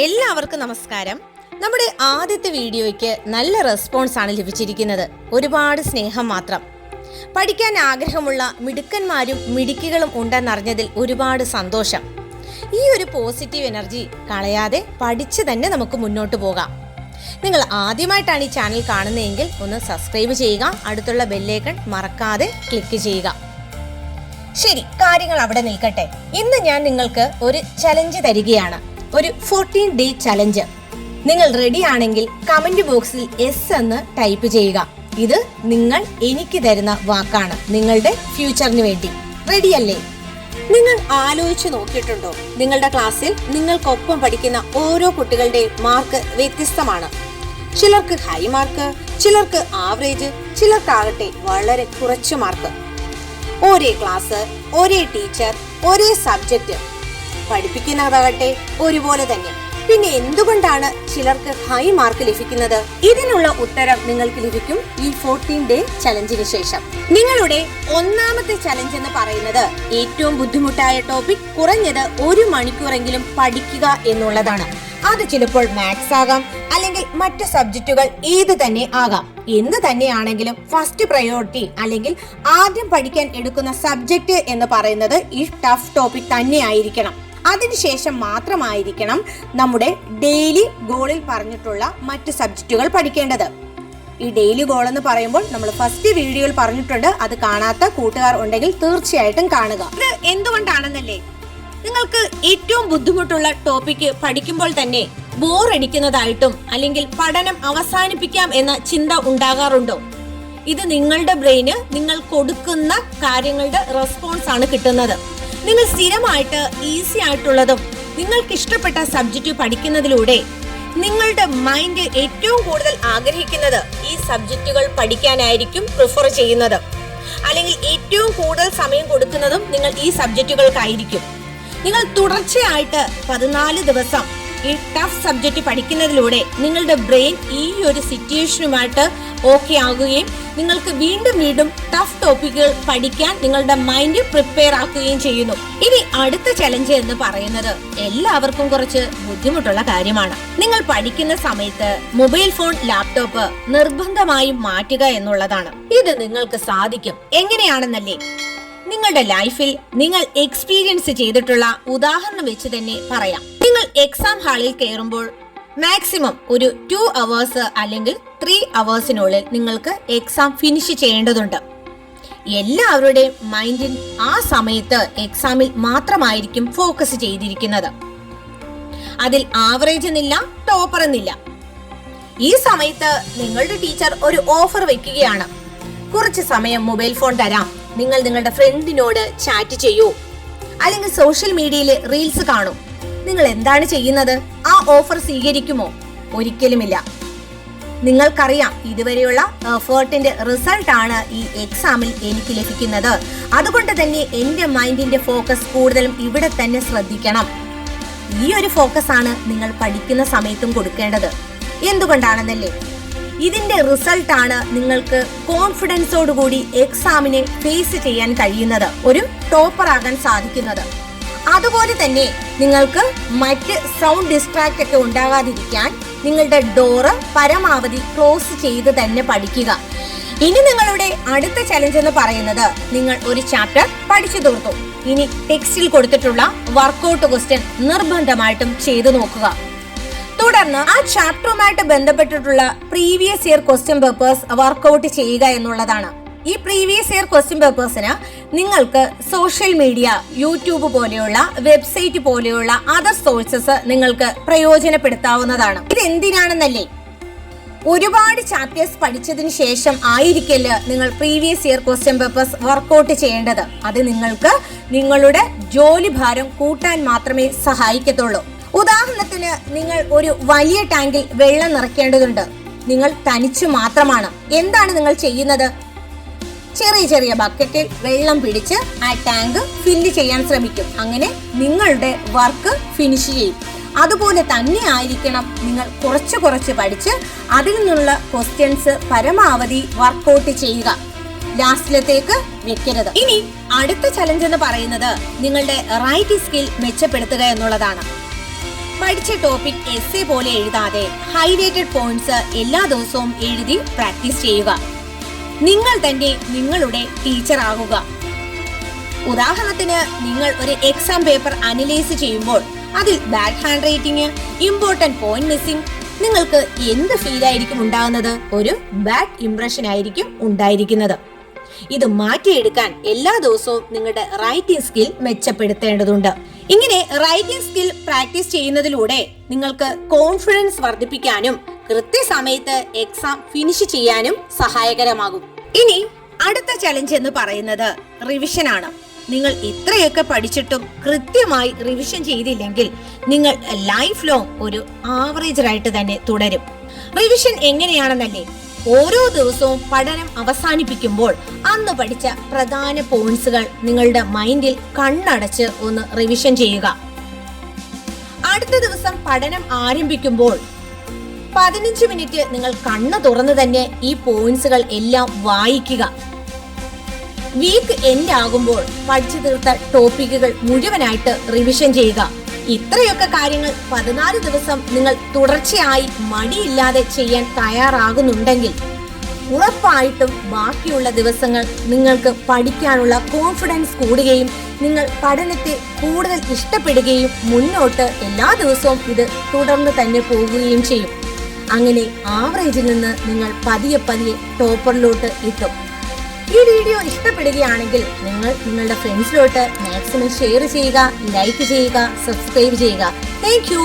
എല്ലാവർക്കും നമസ്കാരം. നമ്മുടെ ആദ്യത്തെ വീഡിയോയ്ക്ക് നല്ല റെസ്പോൺസ് ആണ് ലഭിച്ചിരിക്കുന്നത്. ഒരുപാട് സ്നേഹം മാത്രം. പഠിക്കാൻ ആഗ്രഹമുള്ള മിടുക്കന്മാരും മിടുക്കികളും ഉണ്ടെന്നറിഞ്ഞതിൽ ഒരുപാട് സന്തോഷം. ഈ ഒരു പോസിറ്റീവ് എനർജി കളയാതെ പഠിച്ച് തന്നെ നമുക്ക് മുന്നോട്ട് പോകാം. നിങ്ങൾ ആദ്യമായിട്ടാണ് ഈ ചാനൽ കാണുന്നതെങ്കിൽ ഒന്ന് സബ്സ്ക്രൈബ് ചെയ്യുക, അടുത്തുള്ള ബെല്ലൈക്കൺ മറക്കാതെ ക്ലിക്ക് ചെയ്യുക. ശരി, കാര്യങ്ങൾ അവിടെ നിൽക്കട്ടെ. ഇന്ന് ഞാൻ നിങ്ങൾക്ക് ഒരു ചലഞ്ച് തരികയാണ്, ഒരു 14 ഡേ ചലഞ്ച്. നിങ്ങൾ റെഡി ആണെങ്കിൽ കമന്റ് ബോക്സിൽ എസ് എന്ന് ടൈപ്പ് ചെയ്യുക. ഇത് നിങ്ങൾ എനിക്ക് തരുന്ന വാക്കാണ്, നിങ്ങളുടെ ഫ്യൂച്ചറിന് വേണ്ടി. റെഡിയല്ലേ? നിങ്ങൾ ആലോചിച്ച് നോക്കിയിട്ടുണ്ടോ? നിങ്ങളുടെ ക്ലാസ്സിൽ നിങ്ങൾക്കൊപ്പം പഠിക്കുന്ന ഓരോ കുട്ടികളുടെയും മാർക്ക് വ്യത്യസ്തമാണ്. ചിലർക്ക് ഹൈ മാർക്ക്, ചിലർക്ക് ആവറേജ്, ചിലർക്കാകട്ടെ വളരെ കുറച്ച് മാർക്ക്. ഒരേ ക്ലാസ്, ഒരേ ടീച്ചർ, ഒരേ സബ്ജക്റ്റ്, പഠിപ്പിക്കുന്നതാകട്ടെ ഒരുപോലെ തന്നെ. പിന്നെ എന്തുകൊണ്ടാണ് ചിലർക്ക് ഹൈ മാർക്ക് ലഭിക്കുന്നത്? ഇതിനുള്ള ഉത്തരം നിങ്ങൾക്ക് ലഭിക്കും ഈ 14 ഡേ ചലഞ്ചിന് ശേഷം. നിങ്ങളുടെ ഒന്നാമത്തെ ചലഞ്ച് എന്ന് പറയുന്നത് ഏറ്റവും ബുദ്ധിമുട്ടായ ടോപ്പിക് കുറഞ്ഞത് 1 മണിക്കൂറെങ്കിലും പഠിക്കുക എന്നുള്ളതാണ്. അത് ചിലപ്പോൾ മാത്സ് ആകാം, അല്ലെങ്കിൽ മറ്റു സബ്ജക്റ്റുകൾ ഏത് തന്നെ ആകാം. എന്ത് തന്നെയാണെങ്കിലും ഫസ്റ്റ് പ്രയോറിറ്റി അല്ലെങ്കിൽ ആദ്യം പഠിക്കാൻ എടുക്കുന്ന സബ്ജക്റ്റ് എന്ന് പറയുന്നത് ഈ ടഫ് ടോപ്പിക് തന്നെ ആയിരിക്കണം. അതിനുശേഷം മാത്രമായിരിക്കണം നമ്മുടെ ഡെയിലി ഗോളിൽ പറഞ്ഞിട്ടുള്ള മറ്റ് സബ്ജക്റ്റുകൾ പഠിക്കേണ്ടത്. ഈ ഡെയിലി ഗോൾ എന്ന് പറയുമ്പോൾ നമ്മൾ ഫസ്റ്റ് വീഡിയോയിൽ പറഞ്ഞിട്ടുണ്ട്. അത് കാണാത്ത കൂട്ടുകാർ ഉണ്ടെങ്കിൽ തീർച്ചയായിട്ടും കാണുക. ഇത് എന്തുകൊണ്ടാണെന്നല്ലേ, നിങ്ങൾക്ക് ഏറ്റവും ബുദ്ധിമുട്ടുള്ള ടോപ്പിക്ക് പഠിക്കുമ്പോൾ തന്നെ ബോറടിക്കുന്നതായിട്ടും അല്ലെങ്കിൽ പഠനം അവസാനിപ്പിക്കാം എന്ന ചിന്ത ഉണ്ടാകാറുണ്ടോ? ഇത് നിങ്ങളുടെ ബ്രെയിന് നിങ്ങൾ കൊടുക്കുന്ന കാര്യങ്ങളുടെ റെസ്പോൺസ് ആണ് കിട്ടുന്നത്. നിങ്ങൾ സ്ഥിരമായിട്ട് ഈസി ആയിട്ടുള്ളതും നിങ്ങൾക്ക് ഇഷ്ടപ്പെട്ട സബ്ജക്റ്റ് പഠിക്കുന്നതിലൂടെ നിങ്ങളുടെ മൈൻഡ് ഏറ്റവും കൂടുതൽ ആഗ്രഹിക്കുന്നത് ഈ സബ്ജക്റ്റുകൾ പഠിക്കാനായിരിക്കും പ്രിഫർ ചെയ്യുന്നത്. അല്ലെങ്കിൽ ഏറ്റവും കൂടുതൽ സമയം കൊടുക്കുന്നതും നിങ്ങൾ ഈ സബ്ജക്റ്റുകൾക്കായിരിക്കും. നിങ്ങൾ തുടർച്ചയായിട്ട് 14 ദിവസം ഈ ടഫ് സബ്ജക്റ്റ് പഠിക്കുന്നതിലൂടെ നിങ്ങളുടെ ബ്രെയിൻ ഈ ഒരു സിറ്റുവേഷനുമായിട്ട് ഓക്കെ ആകുകയും നിങ്ങൾക്ക് വീണ്ടും വീണ്ടും ടഫ് ടോപ്പിക്കുകൾ പഠിക്കാൻ നിങ്ങളുടെ മൈൻഡ് പ്രിപ്പയർ ആക്കുകയും ചെയ്യുന്നു. ഇനി അടുത്ത ചലഞ്ച് എന്ന് പറയുന്നത് എല്ലാവർക്കും കുറച്ച് ബുദ്ധിമുട്ടുള്ള കാര്യമാണ്. നിങ്ങൾ പഠിക്കുന്ന സമയത്ത് മൊബൈൽ ഫോൺ, ലാപ്ടോപ്പ് നിർബന്ധമായും മാറ്റുക എന്നുള്ളതാണ്. ഇത് നിങ്ങൾക്ക് സാധിക്കും. എങ്ങനെയാണെന്നല്ലേ, നിങ്ങളുടെ ലൈഫിൽ നിങ്ങൾ എക്സ്പീരിയൻസ് ചെയ്തിട്ടുള്ള ഉദാഹരണം വെച്ച് തന്നെ പറയാം. നിങ്ങൾ എക്സാം ഹാളിൽ കയറുമ്പോൾ മാക്സിമം ഒരു 2 hours അല്ലെങ്കിൽ 3 hours നിങ്ങൾക്ക് എക്സാം ഫിനിഷ് ചെയ്യേണ്ടതുണ്ട്. എല്ലാവരുടെയും മൈൻഡിൽ ആ സമയത്ത് എക്സാമിൽ മാത്രമായിരിക്കും ഫോക്കസ് ചെയ്തിരിക്കുന്നത്. അതിൽ ആവറേജ് എന്നില്ല, ടോപ്പർ എന്നില്ല. ഈ സമയത്ത് നിങ്ങളുടെ ടീച്ചർ ഒരു ഓഫർ വെക്കുകയാണ്, കുറച്ച് സമയം മൊബൈൽ ഫോൺ തരാം, നിങ്ങൾ നിങ്ങളുടെ ഫ്രണ്ടിനോട് ചാറ്റ് ചെയ്യൂ, അല്ലെങ്കിൽ സോഷ്യൽ മീഡിയയിൽ റീൽസ് കാണൂ. നിങ്ങൾ എന്താണ് ചെയ്യുന്നത്? ആ ഓഫർ സ്വീകരിക്കുമോ? ഒരിക്കലുമില്ല. നിങ്ങൾക്കറിയാം ഇതുവരെയുള്ള എഫേർട്ടിന്റെ റിസൾട്ട് ആണ് ഈ എക്സാമിൽ എനിക്ക് ലഭിക്കുന്നത്. അതുകൊണ്ട് തന്നെ എന്റെ മൈൻഡിന്റെ ഫോക്കസ് കൂടുതലും ഇവിടെ തന്നെ ശ്രദ്ധിക്കണം. ഈ ഒരു ഫോക്കസ് ആണ് നിങ്ങൾ പഠിക്കുന്ന സമയത്തും കൊടുക്കേണ്ടത്. എന്തുകൊണ്ടാണെന്നല്ലേ, ഇതിന്റെ റിസൾട്ട് ആണ് നിങ്ങൾക്ക് കോൺഫിഡൻസോടുകൂടി എക്സാമിനെ ഫേസ് ചെയ്യാൻ കഴിയുന്നത്, ഒരു ടോപ്പർ ആകാൻ സാധിക്കുന്നത്. അതുപോലെ തന്നെ നിങ്ങൾക്ക് മറ്റ് സൗണ്ട് ഡിസ്ട്രാക്ട് ഒക്കെ ഉണ്ടാകാതിരിക്കാൻ നിങ്ങളുടെ ഡോറ് പരമാവധി ക്ലോസ് ചെയ്ത് തന്നെ പഠിക്കുക. ഇനി നിങ്ങളുടെ അടുത്ത ചലഞ്ച് എന്ന് പറയുന്നത്, നിങ്ങൾ ഒരു ചാപ്റ്റർ പഠിച്ചു തീർത്തു. ഇനി ടെക്സ്റ്റിൽ കൊടുത്തിട്ടുള്ള വർക്കൗട്ട് ക്വസ്റ്റ്യൻ നിർബന്ധമായിട്ടും ചെയ്തു നോക്കുക. തുടർന്ന് ആ ചാപ്റ്ററുമായിട്ട് ബന്ധപ്പെട്ടിട്ടുള്ള previous year question papers work out ചെയ്യുക എന്നുള്ളതാണ്. ഈ പ്രീവിയസ് ഇയർ ക്വസ്റ്റ്യൻ പേപ്പേഴ്സിന് നിങ്ങൾക്ക് സോഷ്യൽ മീഡിയ, യൂട്യൂബ് പോലെയുള്ള വെബ്സൈറ്റ് പോലെയുള്ള അതർ സോഴ്സസ് നിങ്ങൾക്ക് പ്രയോജനപ്പെടുത്താവുന്നതാണ്. ഇത് എന്തിനാണെന്നല്ലേ, ഒരുപാട് ചാപ്റ്റേഴ്സ് പഠിച്ചതിന് ശേഷം ആയിരിക്കില്ല നിങ്ങൾ previous year question papers work out ചെയ്യേണ്ടത്. അത് നിങ്ങൾക്ക് നിങ്ങളുടെ ജോലി ഭാരം കൂട്ടാൻ മാത്രമേ സഹായിക്കത്തുള്ളൂ. ഉദാഹരണത്തിന്, നിങ്ങൾ ഒരു വലിയ ടാങ്കിൽ വെള്ളം നിറയ്ക്കേണ്ടതുണ്ട്. നിങ്ങൾ തനിച്ചു മാത്രമാണ്. എന്താണ് നിങ്ങൾ ചെയ്യുന്നത്? ചെറിയ ചെറിയ ബക്കറ്റിൽ വെള്ളം പിടിച്ച് ആ ടാങ്ക് ഫില്ല് ചെയ്യാൻ ശ്രമിക്കും. അങ്ങനെ നിങ്ങളുടെ വർക്ക് ഫിനിഷ് ചെയ്യും. അതുപോലെ തന്നെ ആയിരിക്കണം നിങ്ങൾ കുറച്ച് കുറച്ച് പഠിച്ച് അതിൽ നിന്നുള്ള ക്വസ്റ്റ്യൻസ് പരമാവധി വർക്കൗട്ട് ചെയ്യുക. ലാസ്റ്റിലത്തേക്ക് വെക്കരുത്. ഇനി അടുത്ത ചലഞ്ച് എന്ന് പറയുന്നത് നിങ്ങളുടെ റൈറ്റിംഗ് സ്കിൽ മെച്ചപ്പെടുത്തുക എന്നുള്ളതാണ്. പഠിച്ച ടോപ്പിക് എസ്സേ പോലെ എഴുതാതെ ഹൈലൈറ്റഡ് പോയിന്റ്സ് എല്ലാ ദിവസവും എഴുതി പ്രാക്ടീസ് ചെയ്യുക. നിങ്ങൾ തന്നെ നിങ്ങളുടെ ടീച്ചർ ആകുക. ഉദാഹരണത്തിന്, നിങ്ങൾ ഒരു എക്സാം പേപ്പർ അനലൈസ് ചെയ്യുമ്പോൾ അതിൽ bad hand writing, important point missing, നിങ്ങൾക്ക് എന്ത് ഫീൽ ആയിരിക്കും ഉണ്ടാകുന്നത്? ഒരു ബാഡ് ഇംപ്രഷൻ ആയിരിക്കും ഉണ്ടായിരിക്കുന്നത്. ഇത് മാറ്റിയെടുക്കാൻ എല്ലാ ദിവസവും നിങ്ങളുടെ റൈറ്റിംഗ് സ്കിൽ മെച്ചപ്പെടുത്തേണ്ടതുണ്ട്. ഇങ്ങനെ റൈറ്റിംഗ് സ്കിൽ പ്രാക്ടീസ് ചെയ്യുന്നതിലൂടെ നിങ്ങൾക്ക് കോൺഫിഡൻസ് വർദ്ധിപ്പിക്കാനും കൃത്യസമയത്ത് എക്സാം ഫിനിഷ് ചെയ്യാനും സഹായകരമാകും. ഇനി അടുത്ത ചലഞ്ച് എന്ന് പറയുന്നത് റിവിഷൻ ആണ്. നിങ്ങൾ ഇത്രയൊക്കെ പഠിച്ചിട്ടും കൃത്യമായി റിവിഷൻ ചെയ്തില്ലെങ്കിൽ നിങ്ങൾ ലൈഫ് ലോങ് ഒരു ആവറേജറായിട്ട് തന്നെ തുടരും. റിവിഷൻ എങ്ങനെയാണെന്നല്ലേ? ഓരോ ദിവസവും പഠനം അവസാനിപ്പിക്കുമ്പോൾ അന്ന് പഠിച്ച പ്രധാന പോയിന്റ്സുകൾ നിങ്ങളുടെ മൈൻഡിൽ കണ്ണടച്ച് ഒന്ന് റിവിഷൻ ചെയ്യുക. അടുത്ത ദിവസം പഠനം ആരംഭിക്കുമ്പോൾ 15 മിനിറ്റ് നിങ്ങൾ കണ്ണ് തുറന്ന് തന്നെ ഈ പോയിന്റ്സുകൾ എല്ലാം വായിക്കുക. വീക്ക് എൻഡ് ആകുമ്പോൾ പഠിച്ചു തീർത്ത ടോപ്പിക്കുകൾ മുഴുവനായിട്ട് റിവിഷൻ ചെയ്യുക. ഇത്രയൊക്കെ കാര്യങ്ങൾ 14 ദിവസം നിങ്ങൾ തുടർച്ചയായി മടിയില്ലാതെ ചെയ്യാൻ തയ്യാറാകുന്നുണ്ടെങ്കിൽ ഉറപ്പായിട്ടും ബാക്കിയുള്ള ദിവസങ്ങൾ നിങ്ങൾക്ക് പഠിക്കാനുള്ള കോൺഫിഡൻസ് കൂടുകയും നിങ്ങൾ പഠനത്തെ കൂടുതൽ ഇഷ്ടപ്പെടുകയും മുന്നോട്ട് എല്ലാ ദിവസവും ഇത് തുടർന്ന് തന്നെ പോകുകയും ചെയ്യും. അങ്ങനെ ആവറേജിൽ നിന്ന് നിങ്ങൾ പതിയെ പതിയെ ടോപ്പറിലോട്ട് എത്തും. ഈ വീഡിയോ ഇഷ്ടപ്പെടുകയാണെങ്കിൽ നിങ്ങൾ നിങ്ങളുടെ ഫ്രണ്ട്സിലോട്ട് മാക്സിമം ഷെയർ ചെയ്യുക, ലൈക്ക് ചെയ്യുക, സബ്സ്ക്രൈബ് ചെയ്യുക. Thank you.